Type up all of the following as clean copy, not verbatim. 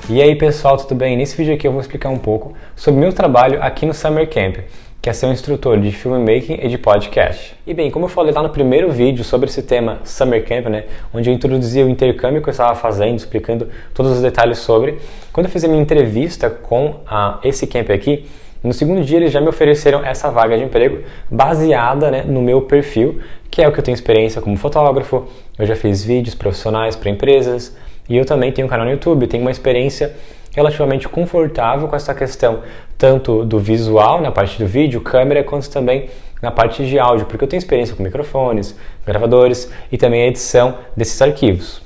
E aí pessoal, tudo bem? Nesse vídeo aqui eu vou explicar um pouco sobre o meu trabalho aqui no Summer Camp, que é ser um instrutor de filmmaking e de podcast. E bem, como eu falei lá no primeiro vídeo sobre esse tema Summer Camp, né, onde eu introduzi o intercâmbio que eu estava fazendo, explicando todos os detalhes sobre, quando eu fiz a minha entrevista com esse camp aqui, no segundo dia eles já me ofereceram essa vaga de emprego baseada, né, no meu perfil, que é o que eu tenho experiência como fotógrafo, eu já fiz vídeos profissionais para empresas, e eu também tenho um canal no YouTube, tenho uma experiência relativamente confortável com essa questão tanto do visual, na parte do vídeo, câmera, quanto também na parte de áudio, porque eu tenho experiência com microfones, gravadores e também a edição desses arquivos.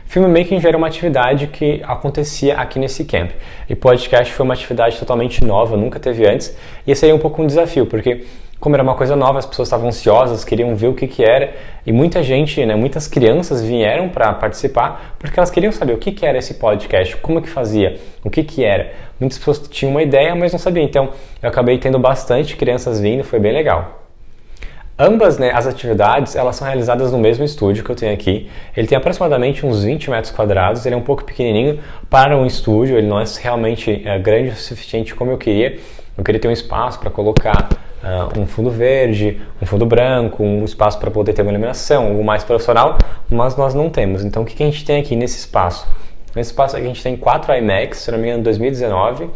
Filmmaking já era uma atividade que acontecia aqui nesse camp, e podcast foi uma atividade totalmente nova, nunca teve antes, e esse aí é um pouco um desafio, porque como era uma coisa nova, as pessoas estavam ansiosas, queriam ver o que era, e muita gente, né, muitas crianças vieram para participar, porque elas queriam saber o que era esse podcast, como que fazia, o que era. Muitas pessoas tinham uma ideia, mas não sabiam, então eu acabei tendo bastante crianças vindo, foi bem legal. Ambas, né, as atividades, elas são realizadas no mesmo estúdio que eu tenho aqui. Ele tem aproximadamente uns 20 metros quadrados, ele é um pouco pequenininho para um estúdio, ele não é realmente grande o suficiente como eu queria. Eu queria ter um espaço para colocar um fundo verde, um fundo branco, um espaço para poder ter uma iluminação, algo mais profissional, mas nós não temos. Então o que a gente tem aqui nesse espaço? Nesse espaço aqui a gente tem 4 iMacs, se não me engano, 2019,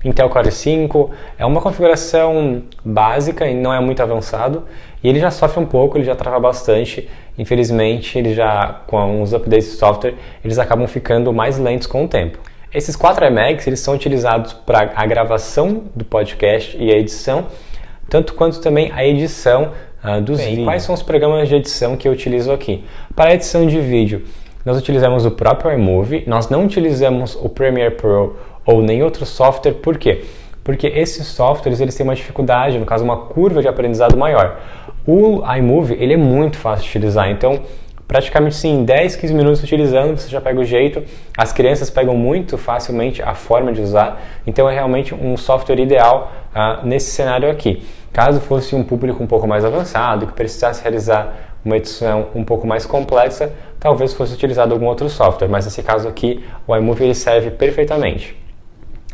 Intel Core i5, é uma configuração básica e não é muito avançado, e ele já sofre um pouco, ele já trava bastante, infelizmente ele já, com os updates de software, eles acabam ficando mais lentos com o tempo. Esses 4 iMacs, eles são utilizados para a gravação do podcast e a edição, tanto quanto também a edição dos vídeos. Quais são os programas de edição que eu utilizo aqui? Para a edição de vídeo, nós utilizamos o próprio iMovie, nós não utilizamos o Premiere Pro ou nem outro software, por quê? Porque esses softwares eles têm uma dificuldade, no caso uma curva de aprendizado maior. O iMovie ele é muito fácil de utilizar, então praticamente sim, em 10, 15 minutos utilizando, você já pega o jeito, as crianças pegam muito facilmente a forma de usar, então é realmente um software ideal nesse cenário aqui. Caso fosse um público um pouco mais avançado, que precisasse realizar uma edição um pouco mais complexa, talvez fosse utilizado algum outro software, mas nesse caso aqui o iMovie ele serve perfeitamente.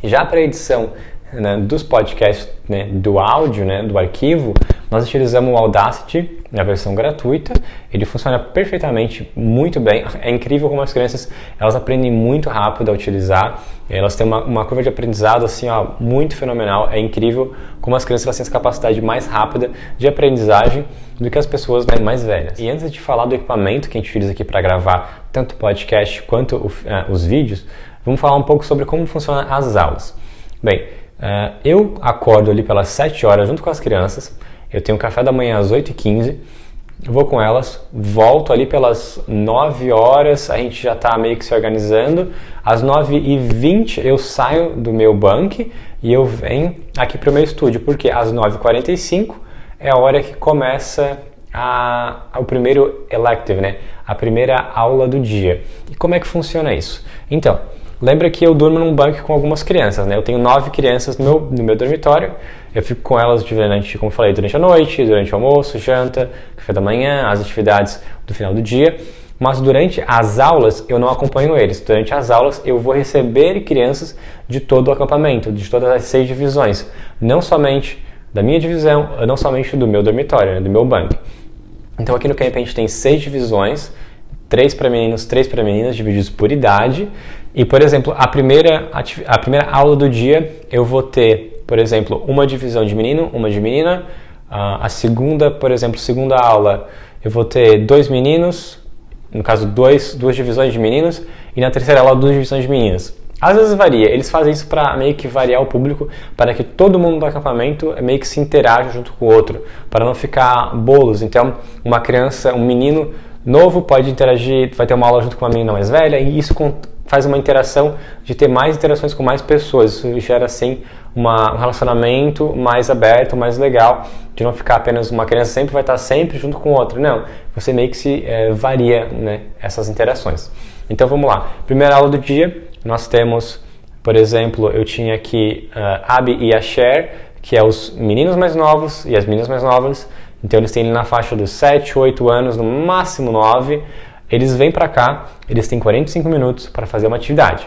Já para a edição, né, dos podcasts, né, do áudio, né, do arquivo, nós utilizamos o Audacity, na versão gratuita. Ele funciona perfeitamente, muito bem. É incrível como as crianças elas aprendem muito rápido a utilizar. Elas têm uma curva de aprendizado assim, ó, muito fenomenal. É incrível como as crianças elas têm essa capacidade mais rápida de aprendizagem do que as pessoas, né, mais velhas. E antes de falar do equipamento que a gente utiliza aqui para gravar tanto o podcast quanto os vídeos, vamos falar um pouco sobre como funcionam as aulas. Bem, eu acordo ali pelas 7 horas junto com as crianças, eu tenho café da manhã às 8h15, vou com elas, volto ali pelas 9 horas, a gente já está meio que se organizando, às 9h20 eu saio do meu bunk e eu venho aqui para o meu estúdio, porque às 9h45 é a hora que começa o primeiro elective, né? A primeira aula do dia. E como é que funciona isso? Então, lembra que eu durmo num bunk com algumas crianças, né? Eu tenho 9 crianças no meu dormitório, eu fico com elas durante, como eu falei, durante a noite, durante o almoço, janta, café da manhã, as atividades do final do dia, mas durante as aulas eu não acompanho eles. Durante as aulas eu vou receber crianças de todo o acampamento, de todas as 6 divisões, não somente da minha divisão, não somente do meu dormitório, né? Do meu bunk. Então aqui no camp a gente tem 6 divisões, 3 para meninos, 3 para meninas, divididos por idade. E, por exemplo, a primeira aula do dia eu vou ter, por exemplo, uma divisão de menino, uma de menina. A segunda, por exemplo, segunda aula eu vou ter 2 meninos, no caso 2 divisões de meninos, e na terceira aula 2 divisões de meninas. Às vezes varia, eles fazem isso para meio que variar o público, para que todo mundo do acampamento meio que se interaja junto com o outro, para não ficar bolos. Então, uma criança, um menino novo pode interagir, vai ter uma aula junto com uma menina mais velha, e isso faz uma interação de ter mais interações com mais pessoas. Isso gera, assim, um relacionamento mais aberto, mais legal, de não ficar apenas uma criança sempre vai estar sempre junto com outra. Não, você meio que se varia, né, essas interações. Então, vamos lá. Primeira aula do dia, nós temos, por exemplo, eu tinha aqui Abi e Asher, que é os meninos mais novos e as meninas mais novas. Então, eles têm na faixa dos 7, 8 anos, no máximo 9. Eles vêm para cá, eles têm 45 minutos para fazer uma atividade.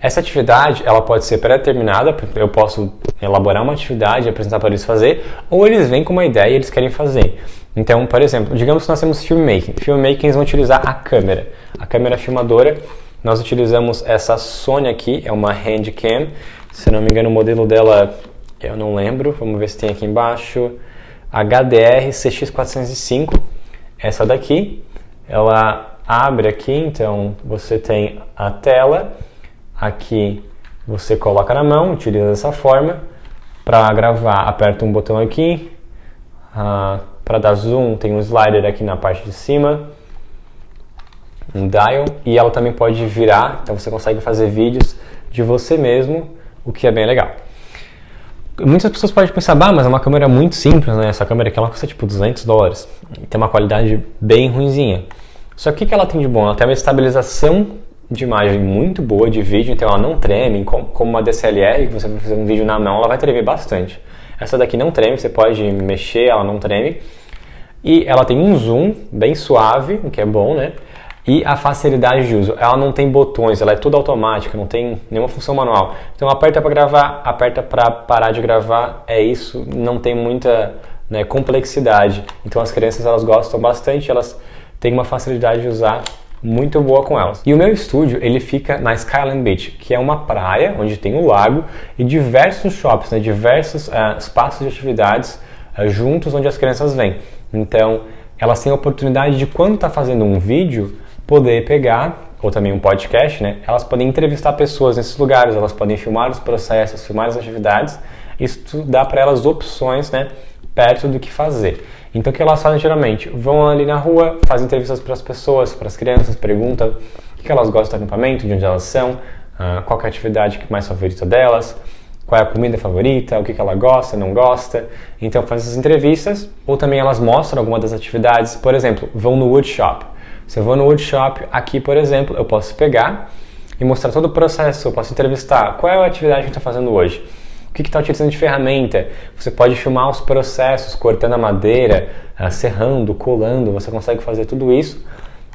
Essa atividade, ela pode ser pré-determinada, eu posso elaborar uma atividade e apresentar para eles fazer, ou eles vêm com uma ideia e eles querem fazer. Então, por exemplo, digamos que nós temos filmmaking. Filmmaking, eles vão utilizar a câmera filmadora. Nós utilizamos essa Sony aqui, é uma Handcam. Se não me engano, o modelo dela, eu não lembro, vamos ver se tem aqui embaixo. HDR CX405, essa daqui. Ela abre aqui, então você tem a tela. Aqui você coloca na mão, utiliza dessa forma. Para gravar, aperta um botão aqui. Para dar zoom, tem um slider aqui na parte de cima. Um dial. E ela também pode virar, então você consegue fazer vídeos de você mesmo, o que é bem legal. Muitas pessoas podem pensar, mas é uma câmera muito simples, né? Essa câmera aqui ela custa tipo $200 e tem uma qualidade bem ruinzinha. Só que o que ela tem de bom? Ela tem uma estabilização de imagem muito boa de vídeo, então ela não treme, como uma DSLR, que você vai fazer um vídeo na mão, ela vai tremer bastante. Essa daqui não treme, você pode mexer, ela não treme. E ela tem um zoom bem suave, o que é bom, né? E a facilidade de uso, ela não tem botões, ela é toda automática, não tem nenhuma função manual. Então aperta para gravar, aperta para parar de gravar, é isso, não tem muita complexidade. Então as crianças elas gostam bastante, elas têm uma facilidade de usar muito boa com elas. E o meu estúdio, ele fica na Skyline Beach, que é uma praia onde tem um lago e diversos shops, diversos espaços de atividades juntos onde as crianças vêm. Então elas têm a oportunidade de, quando está fazendo um vídeo, poder pegar, ou também um podcast, elas podem entrevistar pessoas nesses lugares, elas podem filmar os processos, filmar as atividades. Isso dá para elas opções, perto do que fazer. Então o que elas fazem geralmente? Vão ali na rua, fazem entrevistas para as pessoas, para as crianças, perguntam o que elas gostam do acampamento, de onde elas são, qual é a atividade mais favorita delas, qual é a comida favorita, o que ela gosta, não gosta. Então faz essas entrevistas, ou também elas mostram alguma das atividades. Por exemplo, vão no woodshop. Se eu vou no woodshop, aqui por exemplo, eu posso pegar e mostrar todo o processo, eu posso entrevistar qual é a atividade que a gente está fazendo hoje. O que está utilizando de ferramenta? Você pode filmar os processos, cortando a madeira, serrando, colando, você consegue fazer tudo isso.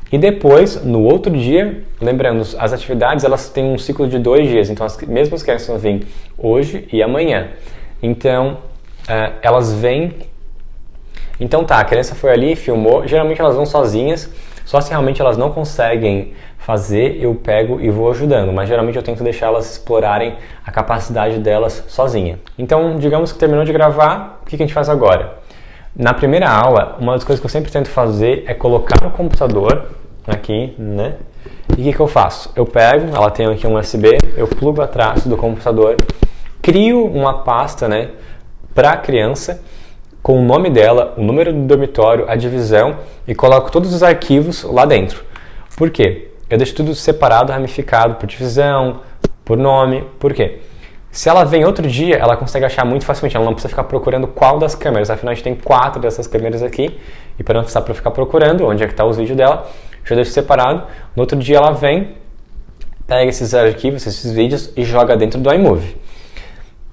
E depois, no outro dia, lembrando, as atividades elas têm um ciclo de 2 dias, então as mesmas crianças vão vir hoje e amanhã. Então, elas vêm... Então a criança foi ali, filmou, geralmente elas vão sozinhas, só se realmente elas não conseguem fazer, eu pego e vou ajudando, mas geralmente eu tento deixar elas explorarem a capacidade delas sozinha. Então, digamos que terminou de gravar, o que a gente faz agora? Na primeira aula, uma das coisas que eu sempre tento fazer é colocar o computador aqui, E o que eu faço? Eu pego, ela tem aqui um USB, eu plugo atrás do computador, crio uma pasta, para a criança, com o nome dela, o número do dormitório, a divisão, e coloco todos os arquivos lá dentro. Por quê? Eu deixo tudo separado, ramificado por divisão, por nome. Por quê? Se ela vem outro dia, ela consegue achar muito facilmente. Ela não precisa ficar procurando qual das câmeras. Afinal, a gente tem 4 dessas câmeras aqui. E para não precisar ficar procurando onde é que está os vídeos dela, eu deixo separado. No outro dia ela vem, pega esses arquivos, esses vídeos e joga dentro do iMovie.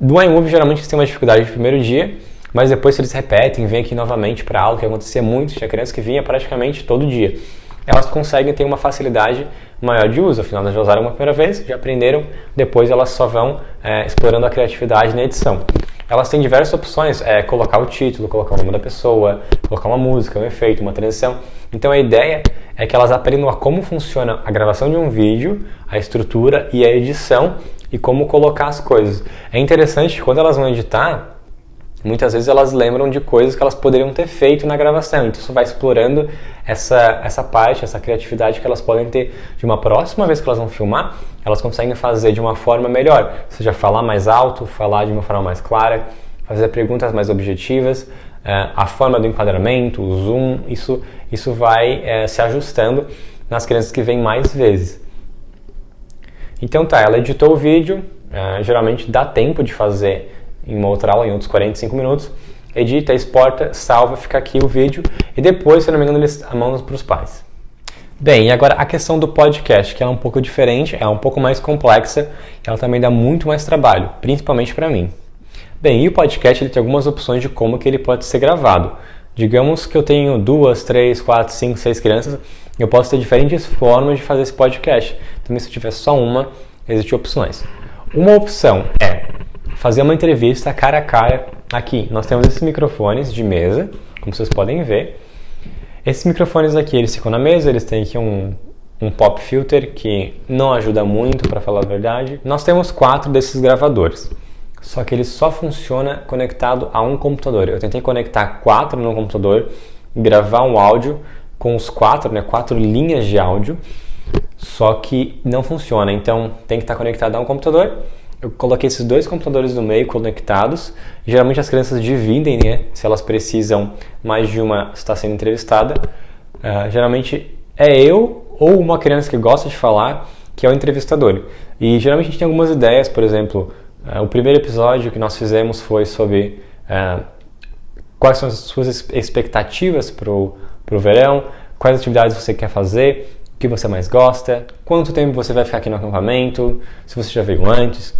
Do iMovie, geralmente, eles têm uma dificuldade no primeiro dia. Mas depois, se eles repetem, vêm aqui novamente para a aula, que acontecia muito, tinha criança que vinha praticamente todo dia. Elas conseguem ter uma facilidade maior de uso, afinal elas já usaram uma primeira vez, já aprenderam, depois elas só vão explorando a criatividade na edição. Elas têm diversas opções, colocar o título, colocar o nome da pessoa, colocar uma música, um efeito, uma transição. Então a ideia é que elas aprendam a como funciona a gravação de um vídeo, a estrutura e a edição e como colocar as coisas. É interessante que quando elas vão editar, muitas vezes elas lembram de coisas que elas poderiam ter feito na gravação. Então isso vai explorando essa parte, essa criatividade que elas podem ter de uma próxima vez que elas vão filmar, elas conseguem fazer de uma forma melhor. Seja falar mais alto, falar de uma forma mais clara, fazer perguntas mais objetivas, a forma do enquadramento, o zoom, isso vai se ajustando nas crianças que vêm mais vezes. Então ela editou o vídeo, geralmente dá tempo de fazer em uma outra aula, em outros 45 minutos, edita, exporta, salva, fica aqui o vídeo e depois, se não me engano, eles mandam para os pais. Bem, e agora a questão do podcast, que ela é um pouco diferente, é um pouco mais complexa, ela também dá muito mais trabalho, principalmente para mim. Bem, e o podcast ele tem algumas opções de como que ele pode ser gravado. Digamos que eu tenho 2, 3, 4, 5, 6 crianças, eu posso ter diferentes formas de fazer esse podcast. Também se eu tiver só uma, existem opções. Uma opção é fazer uma entrevista cara a cara aqui. Nós temos esses microfones de mesa, como vocês podem ver. Esses microfones aqui, eles ficam na mesa, eles têm aqui um pop filter que não ajuda muito, para falar a verdade. Nós temos 4 desses gravadores, só que ele só funciona conectado a um computador. Eu tentei conectar 4 no computador, gravar um áudio com os 4, 4 linhas de áudio, só que não funciona, então tem que estar conectado a um computador. Eu coloquei esses 2 computadores no meio conectados. Geralmente as crianças dividem, se elas precisam, mais de uma está sendo entrevistada. Geralmente é eu ou uma criança que gosta de falar que é o entrevistador. E geralmente a gente tem algumas ideias, por exemplo, o primeiro episódio que nós fizemos foi sobre quais são as suas expectativas para o verão, quais atividades você quer fazer, o que você mais gosta, quanto tempo você vai ficar aqui no acampamento, se você já veio antes,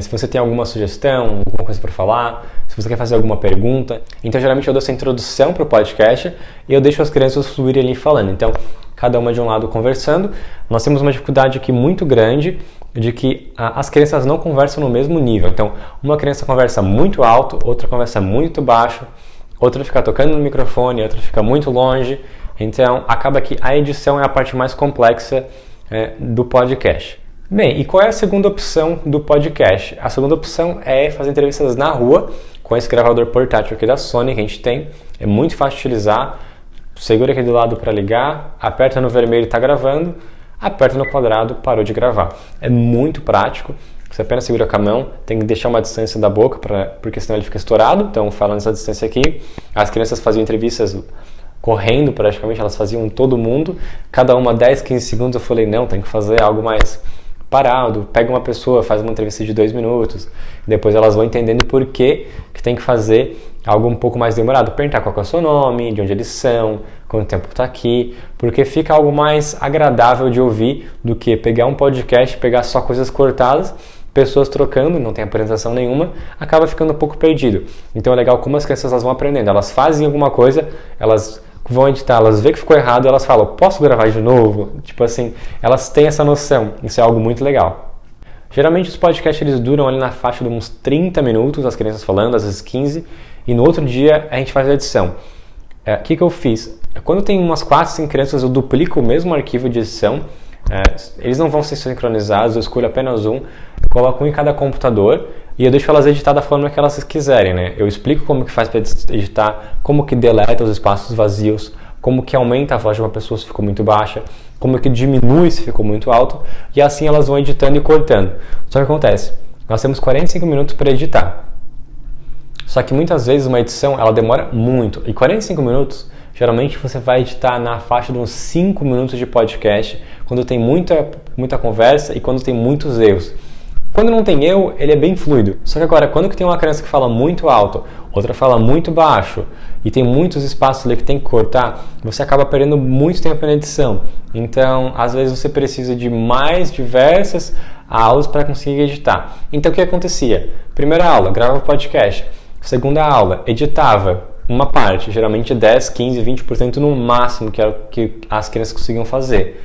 se você tem alguma sugestão, alguma coisa para falar, se você quer fazer alguma pergunta. Então, geralmente eu dou essa introdução para o podcast e eu deixo as crianças fluírem ali falando. Então, cada uma de um lado conversando. Nós temos uma dificuldade aqui muito grande de que as crianças não conversam no mesmo nível. Então, uma criança conversa muito alto, outra conversa muito baixo, outra fica tocando no microfone, outra fica muito longe. Então, acaba que a edição é a parte mais complexa do podcast. Bem, e qual é a segunda opção do podcast? A segunda opção é fazer entrevistas na rua com esse gravador portátil aqui da Sony que a gente tem. É muito fácil de utilizar. Segura aqui do lado para ligar, aperta no vermelho e está gravando, aperta no quadrado, parou de gravar. É muito prático. Você apenas segura com a mão, tem que deixar uma distância da boca, porque senão ele fica estourado. Então, falando nessa distância aqui, as crianças faziam entrevistas correndo praticamente, elas faziam todo mundo. Cada uma 10, 15 segundos eu falei, não, tem que fazer algo mais parado. Pega uma pessoa, faz uma entrevista de 2 minutos. Depois elas vão entendendo por que tem que fazer algo um pouco mais demorado. Perguntar qual é o seu nome, de onde eles são, quanto tempo está aqui, porque fica algo mais agradável de ouvir do que pegar um podcast, pegar só coisas cortadas, pessoas trocando, não tem apresentação nenhuma, acaba ficando um pouco perdido. Então é legal como as crianças elas vão aprendendo. Elas fazem alguma coisa, elas vão editar, elas veem que ficou errado, elas falam, posso gravar de novo? Tipo assim, elas têm essa noção. Isso é algo muito legal. Geralmente os podcasts eles duram ali na faixa de uns 30 minutos, as crianças falando, às vezes 15, e no outro dia a gente faz a edição. O que eu fiz? Quando tem umas 4, 5 crianças, eu duplico o mesmo arquivo de edição. Eles não vão ser sincronizados, eu escolho apenas um, eu coloco um em cada computador e eu deixo elas editar da forma que elas quiserem, Eu explico como que faz para editar, como que deleta os espaços vazios, como que aumenta a voz de uma pessoa se ficou muito baixa, como que diminui se ficou muito alto, e assim elas vão editando e cortando. Só que acontece, nós temos 45 minutos para editar. Só que muitas vezes uma edição ela demora muito, e 45 minutos geralmente você vai editar na faixa de uns 5 minutos de podcast, quando tem muita conversa e quando tem muitos erros. Quando não tem erro, ele é bem fluido. Só que agora, quando tem uma criança que fala muito alto, outra fala muito baixo, e tem muitos espaços ali que tem que cortar, você acaba perdendo muito tempo na edição. Então, às vezes você precisa de mais diversas aulas para conseguir editar. Então, o que acontecia? Primeira aula, gravava o podcast. Segunda aula, editava uma parte, geralmente 10, 15, 20% no máximo, que era o que as crianças conseguiam fazer.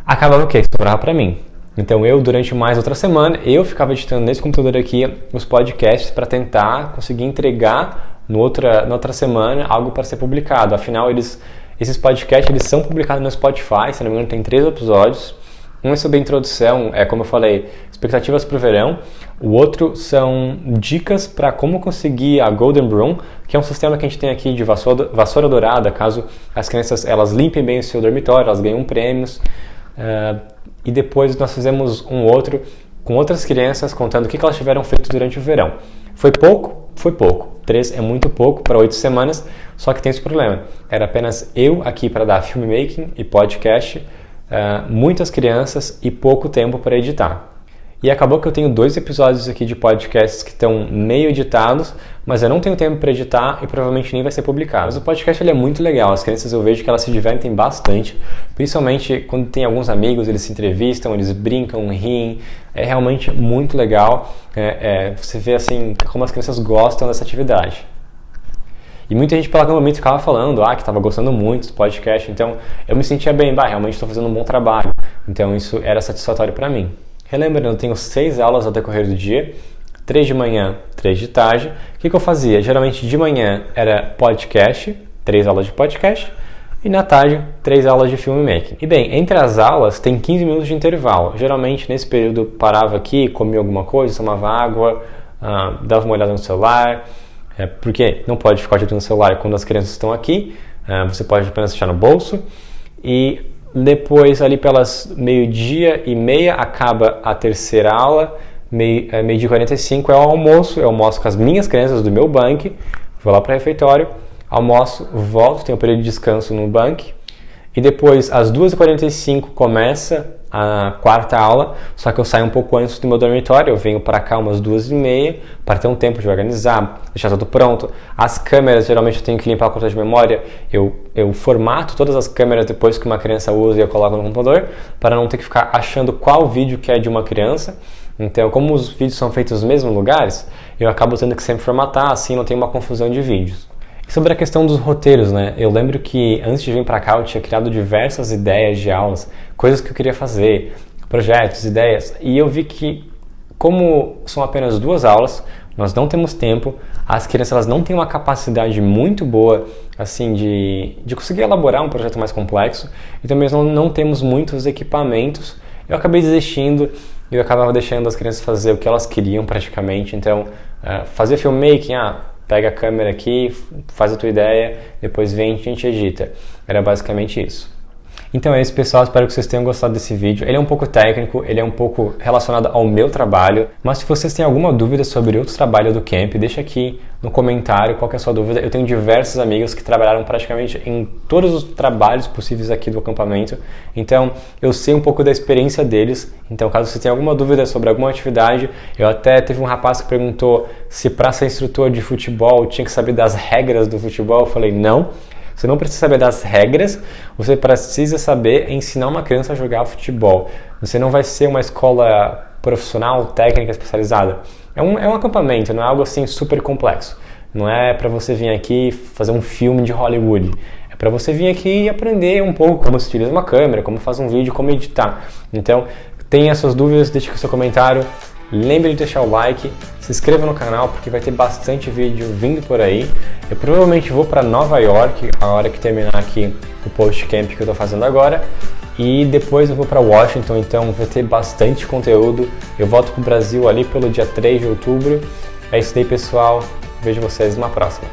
Acabava o quê? Sobrava para mim. Então eu, durante mais outra semana, eu ficava editando nesse computador aqui os podcasts para tentar conseguir entregar na outra semana algo para ser publicado. Afinal, esses podcasts eles são publicados no Spotify, se não me engano tem 3 episódios. Um é sobre a introdução, como eu falei, expectativas para o verão. O outro são dicas para como conseguir a Golden Broom, que é um sistema que a gente tem aqui de vassoura dourada, caso as crianças elas limpem bem o seu dormitório, elas ganham prêmios. E depois nós fizemos um outro com outras crianças contando o que elas tiveram feito durante o verão. Foi pouco? Foi pouco. 3 é muito pouco para 8 semanas, só que tem esse problema. Era apenas eu aqui para dar filmmaking e podcast, muitas crianças e pouco tempo para editar. E acabou que eu tenho 2 episódios aqui de podcasts que estão meio editados, mas eu não tenho tempo para editar e provavelmente nem vai ser publicado. Mas o podcast ele é muito legal, as crianças eu vejo que elas se divertem bastante, principalmente quando tem alguns amigos, eles se entrevistam, eles brincam, riem, é realmente muito legal, você vê assim como as crianças gostam dessa atividade. E muita gente pelo momento ficava falando que estava gostando muito do podcast, então eu me sentia bem, realmente estou fazendo um bom trabalho, então isso era satisfatório para mim. Relembrando, eu tenho 6 aulas ao decorrer do dia, 3 de manhã, 3 de tarde. O que eu fazia? Geralmente de manhã era podcast, 3 aulas de podcast, e na tarde, 3 aulas de filmmaking. E bem, entre as aulas tem 15 minutos de intervalo. Geralmente nesse período eu parava aqui, comia alguma coisa, tomava água, dava uma olhada no celular, porque não pode ficar olhando no celular quando as crianças estão aqui, você pode apenas deixar no bolso. E depois, ali pelas 12:30, acaba a terceira aula, 12:45 é o almoço. Eu almoço com as minhas crianças do meu bunkie, vou lá para o refeitório, almoço, volto, tenho um período de descanso no bunkie. E depois, às 2:45, começa a quarta aula, só que eu saio um pouco antes do meu dormitório, eu venho para cá umas 2:30 para ter um tempo de organizar, deixar tudo pronto. As câmeras, geralmente eu tenho que limpar a conta de memória, eu formato todas as câmeras depois que uma criança usa e eu coloco no computador, para não ter que ficar achando qual vídeo que é de uma criança. Então, como os vídeos são feitos nos mesmos lugares, eu acabo tendo que sempre formatar, assim não tem uma confusão de vídeos. E sobre a questão dos roteiros, né? Eu lembro que antes de vir para cá eu tinha criado diversas ideias de aulas, coisas que eu queria fazer, projetos, ideias, e eu vi que como são apenas 2 aulas, nós não temos tempo, as crianças elas não têm uma capacidade muito boa assim de conseguir elaborar um projeto mais complexo, e também nós não temos muitos equipamentos. Eu acabei desistindo e eu acabava deixando as crianças fazer o que elas queriam praticamente. Então, fazer filmmaking, pega a câmera aqui, faz a tua ideia, depois vem e a gente edita. Era basicamente isso. Então é isso, pessoal, espero que vocês tenham gostado desse vídeo. Ele é um pouco técnico, ele é um pouco relacionado ao meu trabalho, mas se vocês têm alguma dúvida sobre outro trabalho do camp, deixa aqui no comentário qual que é a sua dúvida. Eu tenho diversos amigos que trabalharam praticamente em todos os trabalhos possíveis aqui do acampamento, então eu sei um pouco da experiência deles. Então caso você tenha alguma dúvida sobre alguma atividade, eu até teve um rapaz que perguntou se para ser instrutor de futebol tinha que saber das regras do futebol. Eu falei, não. Você não precisa saber das regras, você precisa saber ensinar uma criança a jogar futebol. Você não vai ser uma escola profissional, técnica, especializada. É um acampamento, não é algo assim super complexo. Não é para você vir aqui fazer um filme de Hollywood. É para você vir aqui e aprender um pouco como se utiliza uma câmera, como faz um vídeo, como editar. Então, tenha suas dúvidas, deixe aqui o seu comentário. Lembre de deixar o like, se inscreva no canal porque vai ter bastante vídeo vindo por aí. Eu provavelmente vou para Nova York a hora que terminar aqui o post-camp que eu estou fazendo agora. E depois eu vou para Washington, então vai ter bastante conteúdo. Eu volto para o Brasil ali pelo dia 3 de outubro. É isso aí, pessoal. Vejo vocês numa próxima.